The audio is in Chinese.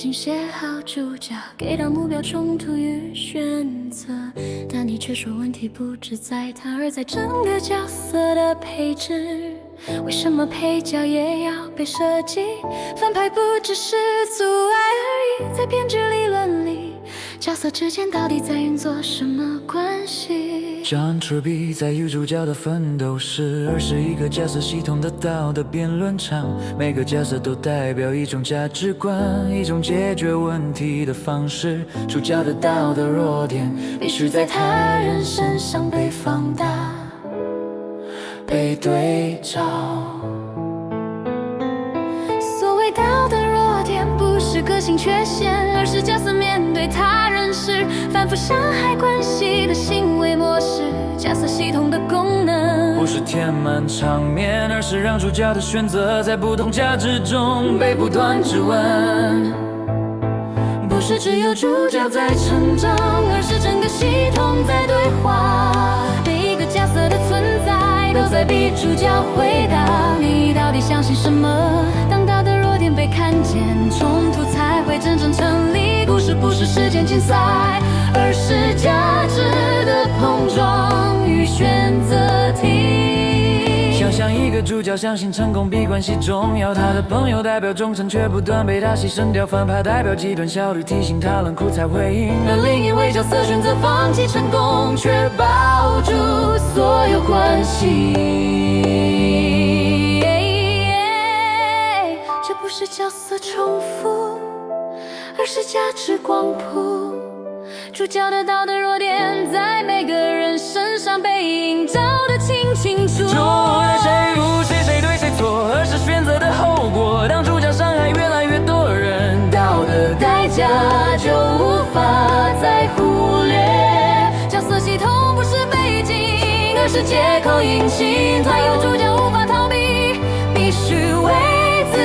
经写好主角，给到目标冲突与选择，但你却说问题不只在他，而在整个角色的配置。为什么配角也要被设计？反派不只是阻碍而已，在编剧理论里，角色之间到底在运作什么关系 John Truby 在女主角的奋斗史21个角色系统的道德辩论场，每个角色都代表一种价值观，一种解决问题的方式。主角的道德弱点必须在他人身上被放大，被对照。所谓道德弱点，不是个性缺陷，而是角色面对他人时反复伤害关系的行为模式。角色系统的功能不是填满场面，而是让主角的选择在不同价值中被不断质问。不是只有主角在成长，而是整个系统在对话。每一个角色的存在都在逼主角回答，你到底相信什么？当道德弱点被看见，冲突才会真正成立。故事不是时间竞赛，而是价值的碰撞与选择题。想象一个主角相信成功比关系重要，他的朋友代表忠诚，却不断被他牺牲掉。反派代表极端效率，提醒他冷酷才会赢。而另一位角色选择放弃成功，却保住所有关系。这不是角色重复，而是价值光谱。主角的道德弱点在每个人身上被映照得清清楚。错而谁不是谁对谁错，而是选择的后果。当主角伤害越来越多人，道德代价就无法再忽略。角色系统不是背景，而是借口引擎。它有主角无法逃避，必须为自